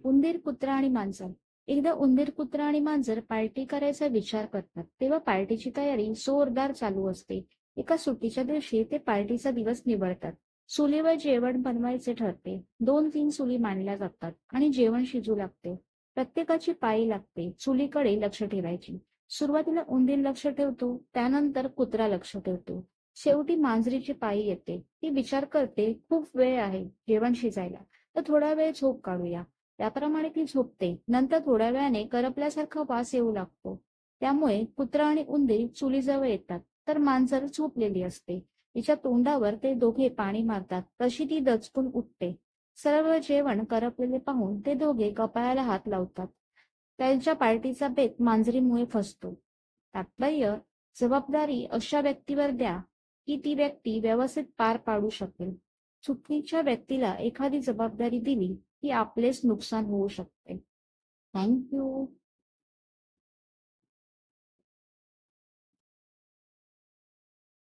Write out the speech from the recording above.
उंदीर, कुत्रा आणि मांजर. एकदा उंदीर, कुत्रा आणि मांजर पार्टी करायचा विचार करतात. तेव्हा पार्टीची तयारी जोरदार चालू असते. एका सुट्टीच्या दिवशी ते पार्टीचा दिवस निवडतात. चुलीवर जेवण बनवायचे ठरते. 2-3 चुली मांडल्या जातात आणि जेवण शिजू लागते. प्रत्येकाची पाळी लागते. चुलीकडे लक्ष ठेवायची. सुरुवातीला उंदीर लक्ष ठेवतो, त्यानंतर कुत्रा लक्ष ठेवतो. शेवटी मांजरीची पाळी येते. ती विचार करते, खूप वेळ आहे जेवण शिजायला, तर थोडा वेळ झोप काढूया. त्याप्रमाणे ती झोपते. नंतर थोड्या वेळाने करपल्यासारखा वास येऊ लागतो. त्यामुळे कुत्रा आणि उंदीर चुलीजवळ येतात, तर मांजर झोपलेली असते. तिच्या तोंडावर ते दोघे पाणी मारतात, तशी ती दचकून उठते. सर्व जेवण करपलेले पाहून ते दोघे कपाळाला हात लावतात. त्यांच्या पार्टीचा बेत मांजरीमुळे फसतो. तात्पर्य: जबाबदारी अशा व्यक्तीवर द्या, की ती व्यक्ती व्यवस्थित पार पाडू शकेल. चुकीच्या व्यक्तीला एखादी जबाबदारी दिली की आपलेच नुकसान होऊ शकते. Thank you.